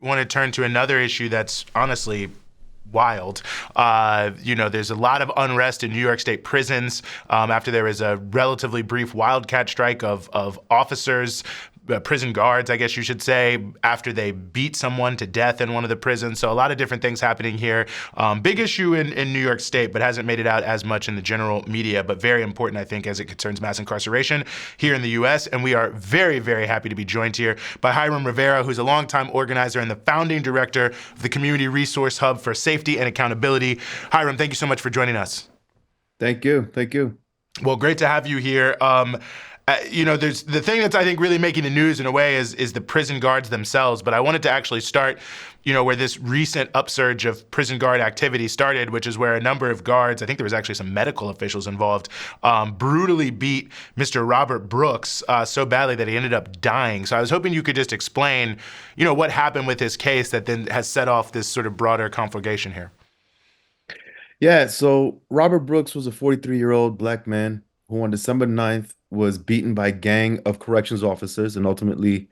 want to turn to another issue that's honestly wild. There's a lot of unrest in New York State prisons after there was a relatively brief wildcat strike of officers, prison guards, I guess you should say, after they beat someone to death in one of the prisons. So a lot of different things happening here. Big issue in New York State, but hasn't made it out as much in the general media, but very important, I think, as it concerns mass incarceration here in the U.S. And we are very, very happy to be joined here by Hiram Rivera, who's a longtime organizer and the founding director of the Community Resource Hub for Safety and Accountability. Hiram, thank you so much for joining us. Thank you. Thank you. Well, great to have you here. There's the thing that's I think really making the news in a way is the prison guards themselves. But I wanted to actually start, where this recent upsurge of prison guard activity started, which is where a number of guards, I think there was actually some medical officials involved, brutally beat Mr. Robert Brooks so badly that he ended up dying. So I was hoping you could just explain, what happened with his case that then has set off this sort of broader conflagration here. Yeah, so Robert Brooks was a 43-year-old black man who on December 9th was beaten by a gang of corrections officers and ultimately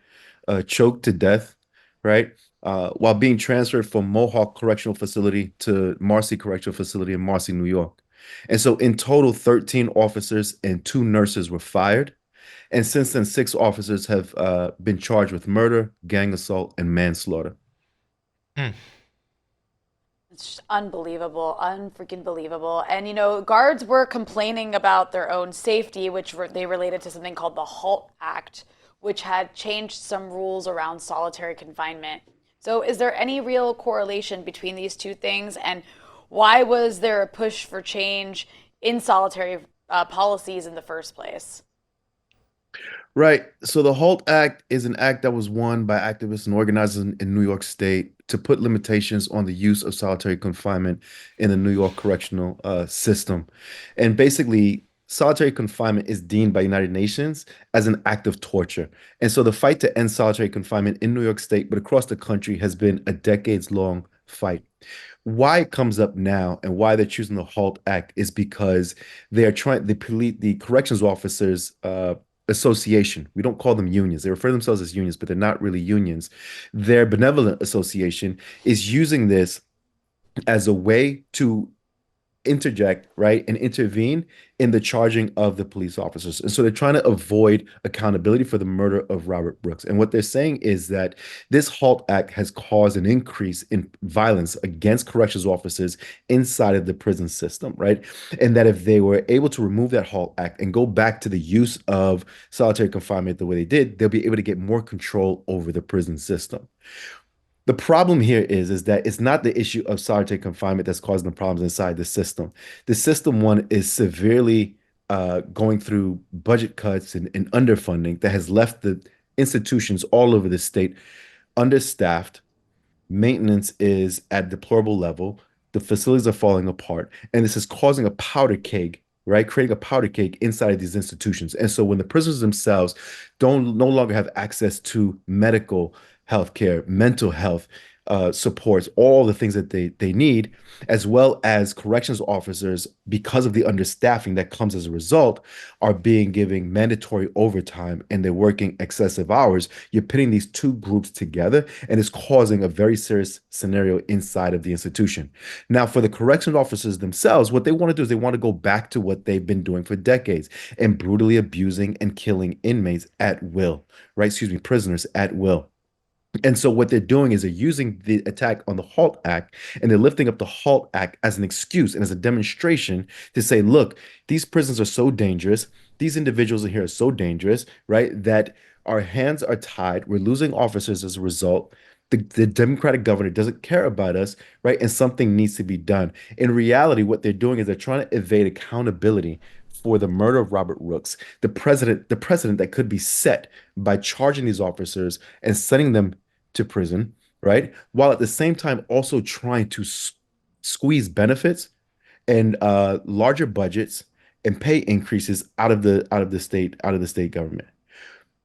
choked to death, right? While being transferred from Mohawk Correctional Facility to Marcy Correctional Facility in Marcy, New York. And so in total, 13 officers and two nurses were fired. And since then, six officers have been charged with murder, gang assault, and manslaughter. Hmm. It's just unbelievable, unfreaking believable. And guards were complaining about their own safety, which they related to something called the HALT Act, which had changed some rules around solitary confinement. So, is there any real correlation between these two things? And why was there a push for change in solitary policies in the first place? Right. So the HALT Act is an act that was won by activists and organizers in New York State to put limitations on the use of solitary confinement in the New York correctional system. And basically, solitary confinement is deemed by United Nations as an act of torture. And so the fight to end solitary confinement in New York State, but across the country, has been a decades-long fight. Why it comes up now and why they're choosing the HALT Act is because they are trying the corrections officers association. We don't call them unions. They refer to themselves as unions, but they're not really unions. Their benevolent association is using this as a way to interject, right, and intervene in the charging of the police officers. And so they're trying to avoid accountability for the murder of Robert Brooks. And what they're saying is that this HALT Act has caused an increase in violence against corrections officers inside of the prison system, right? And that if they were able to remove that HALT Act and go back to the use of solitary confinement the way they did, they'll be able to get more control over the prison system. The problem here is that it's not the issue of solitary confinement that's causing the problems inside the system. The system, one, is severely going through budget cuts and underfunding that has left the institutions all over the state understaffed. Maintenance is at deplorable level. The facilities are falling apart, and this is causing a powder keg, right? Creating a powder keg inside of these institutions. And so when the prisoners themselves don't no longer have access to medical health care, mental health supports, all the things that they need, as well as corrections officers, because of the understaffing that comes as a result, are being given mandatory overtime and they're working excessive hours. You're pitting these two groups together, and it's causing a very serious scenario inside of the institution. Now, for the corrections officers themselves, what they want to do is they want to go back to what they've been doing for decades and brutally abusing and killing inmates at will, right? Excuse me, prisoners at will. And so what they're doing is they're using the attack on the HALT Act and they're lifting up the HALT Act as an excuse and as a demonstration to say, look, these prisons are so dangerous. These individuals in here are so dangerous, right? That our hands are tied. We're losing officers as a result. The Democratic governor doesn't care about us, right? And something needs to be done. In reality, what they're doing is they're trying to evade accountability for the murder of Robert Rooks, the precedent that could be set by charging these officers and sending them to prison, right? While at the same time also trying to squeeze benefits and larger budgets and pay increases out of the state government.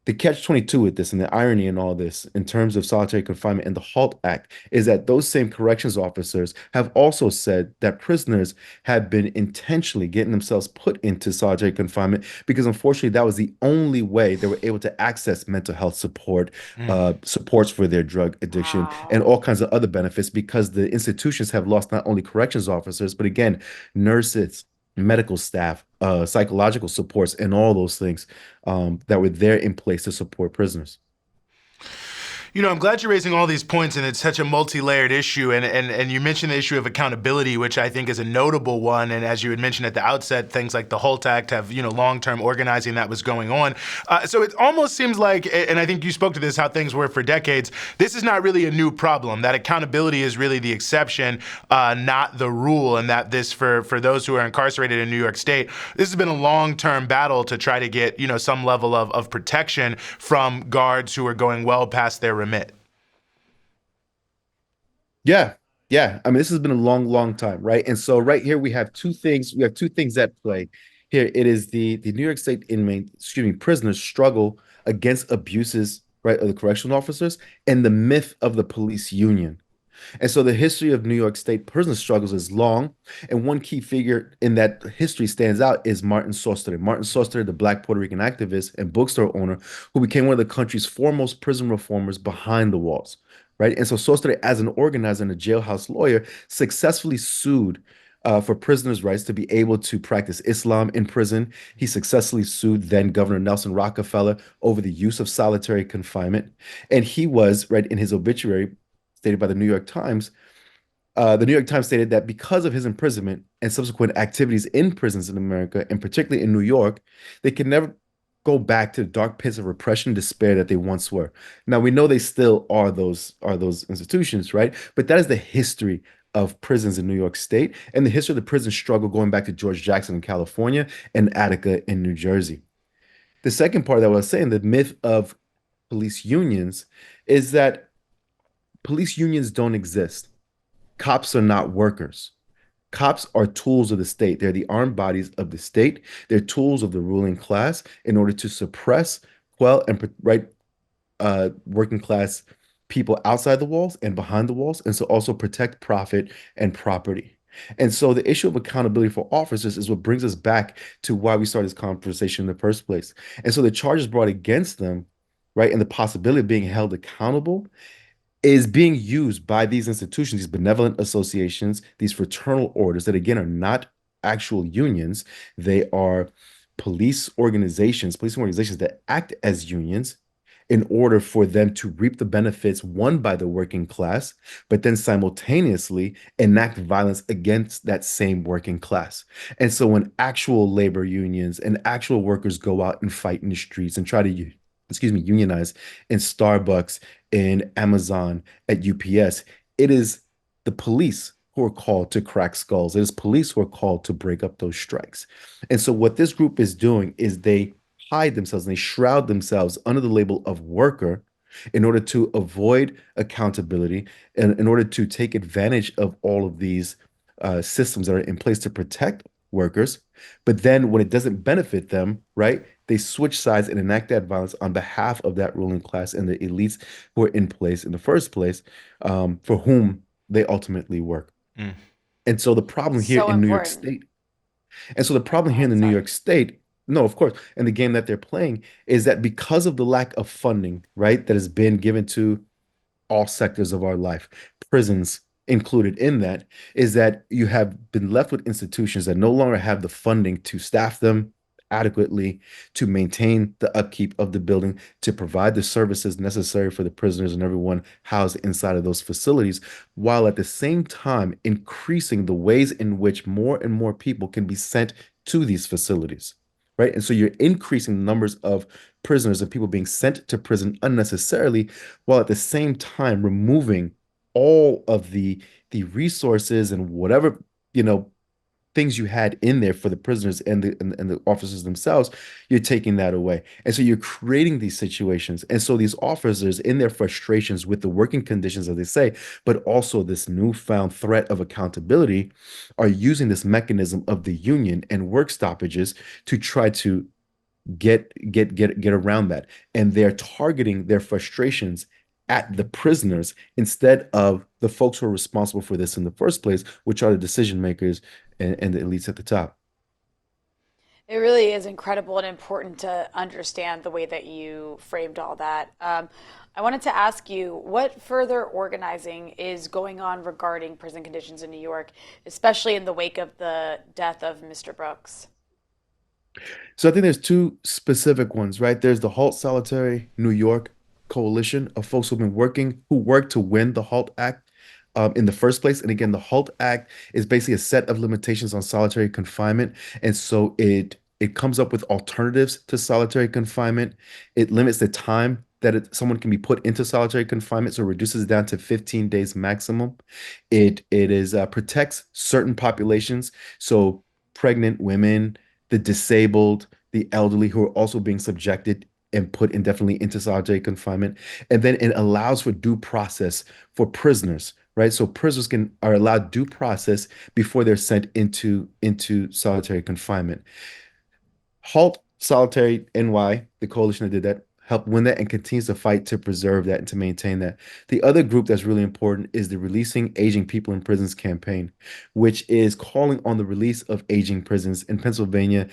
the catch-22 with this and the irony in all this in terms of solitary confinement and the HALT Act is that those same corrections officers have also said that prisoners have been intentionally getting themselves put into solitary confinement because unfortunately that was the only way they were able to access mental health support, Mm. supports for their drug addiction, and Wow. all kinds of other benefits because the institutions have lost not only corrections officers, but again, nurses, medical staff, psychological supports, and all those things that were there in place to support prisoners. I'm glad you're raising all these points, and it's such a multi-layered issue. And you mentioned the issue of accountability, which I think is a notable one. And as you had mentioned at the outset, things like the Holt Act have, long-term organizing that was going on. So it almost seems like, and I think you spoke to this, how things were for decades. This is not really a new problem. That accountability is really the exception, not the rule. And that this, for those who are incarcerated in New York State, this has been a long-term battle to try to get, some level of protection from guards who are going well past their remit. Yeah, yeah. I mean, this has been a long, long time, right? And so right here we have two things. We have two things at play. Here it is the New York State prisoners struggle against abuses, right, of the correctional officers and the myth of the police union. And so the history of New York State prison struggles is long, and one key figure in that history stands out is Martin Sostre. Martin Sostre, the Black Puerto Rican activist and bookstore owner, who became one of the country's foremost prison reformers behind the walls, right? And so Sostre, as an organizer and a jailhouse lawyer, successfully sued for prisoners' rights to be able to practice Islam in prison. He successfully sued then Governor Nelson Rockefeller over the use of solitary confinement. And he was, right, in his obituary, stated by the New York Times, the New York Times stated that because of his imprisonment and subsequent activities in prisons in America, and particularly in New York, they can never go back to the dark pits of repression and despair that they once were. Now we know they still are those institutions, right? But that is the history of prisons in New York State and the history of the prison struggle going back to George Jackson in California and Attica in New Jersey. The second part that I was saying, the myth of police unions, is that police unions don't exist. Cops are not workers. Cops are tools of the state. They're the armed bodies of the state. They're tools of the ruling class in order to suppress, quell, and right working class people outside the walls and behind the walls, and so also protect profit and property. And so the issue of accountability for officers is what brings us back to why we started this conversation in the first place. And so the charges brought against them, right, and the possibility of being held accountable is being used by these institutions, these benevolent associations, these fraternal orders that again are not actual unions. They are policing organizations that act as unions in order for them to reap the benefits won by the working class, but then simultaneously enact violence against that same working class. And so when actual labor unions and actual workers go out and fight in the streets and try to, excuse me, unionize in Starbucks, in Amazon, at UPS, it is the police who are called to crack skulls. It is police who are called to break up those strikes. And so what this group is doing is they hide themselves and they shroud themselves under the label of worker in order to avoid accountability and in order to take advantage of all of these systems that are in place to protect workers. But then when it doesn't benefit them, right, they switch sides and enact that violence on behalf of that ruling class and the elites who are in place in the first place, for whom they ultimately work. Mm. And so the problem here So in New York important. State, and so the Go problem here in ahead, the New sorry. York State, no, of course, and the game that they're playing is that because of the lack of funding, right, that has been given to all sectors of our life, prisons included in that, is that you have been left with institutions that no longer have the funding to staff them adequately, to maintain the upkeep of the building, to provide the services necessary for the prisoners and everyone housed inside of those facilities, while at the same time increasing the ways in which more and more people can be sent to these facilities. Right. And so you're increasing the numbers of prisoners and people being sent to prison unnecessarily, while at the same time removing all of the resources and whatever, you know, things you had in there for the prisoners and the officers themselves, you're taking that away. And so you're creating these situations. And so these officers, in their frustrations with the working conditions, as they say, but also this newfound threat of accountability, are using this mechanism of the union and work stoppages to try to get around that. And they're targeting their frustrations at the prisoners instead of the folks who are responsible for this in the first place, which are the decision makers and the elites at the top. It really is incredible and important to understand the way that you framed all that. I wanted to ask you what further organizing is going on regarding prison conditions in New York, especially in the wake of the death of Mr. Brooks. So I think there's two specific ones, right? There's the Halt Solitary New York coalition of folks who worked to win the Halt Act in the first place. And again, the Halt Act is basically a set of limitations on solitary confinement, and so it comes up with alternatives to solitary confinement. It limits the time that someone can be put into solitary confinement, so it reduces it down to 15 days maximum. It protects certain populations, so pregnant women, the disabled, the elderly who are also being subjected and put indefinitely into solitary confinement. And then it allows for due process for prisoners, right? So prisoners are allowed due process before they're sent into solitary confinement. Halt Solitary NY, the coalition that did that, helped win that and continues to fight to preserve that and to maintain that. The other group that's really important is the Releasing Aging People in Prisons campaign, which is calling on the release of aging prisons in Pennsylvania.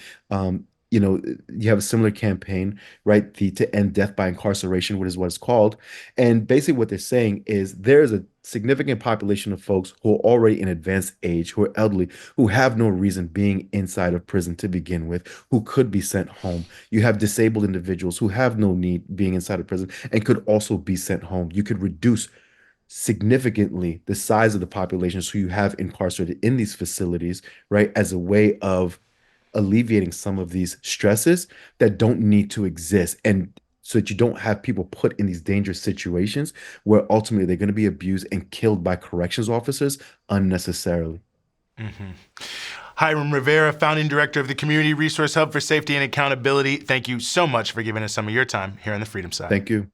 You have a similar campaign, right? The To End Death by Incarceration, which is what it's called. And basically, what they're saying is there's a significant population of folks who are already in advanced age, who are elderly, who have no reason being inside of prison to begin with, who could be sent home. You have disabled individuals who have no need being inside of prison and could also be sent home. You could reduce significantly the size of the populations who you have incarcerated in these facilities, right, as a way of alleviating some of these stresses that don't need to exist. And so that you don't have people put in these dangerous situations where ultimately they're going to be abused and killed by corrections officers unnecessarily. Mm-hmm. Hiram Rivera, founding director of the Community Resource Hub for Safety and Accountability. Thank you so much for giving us some of your time here on the Freedom Side. Thank you.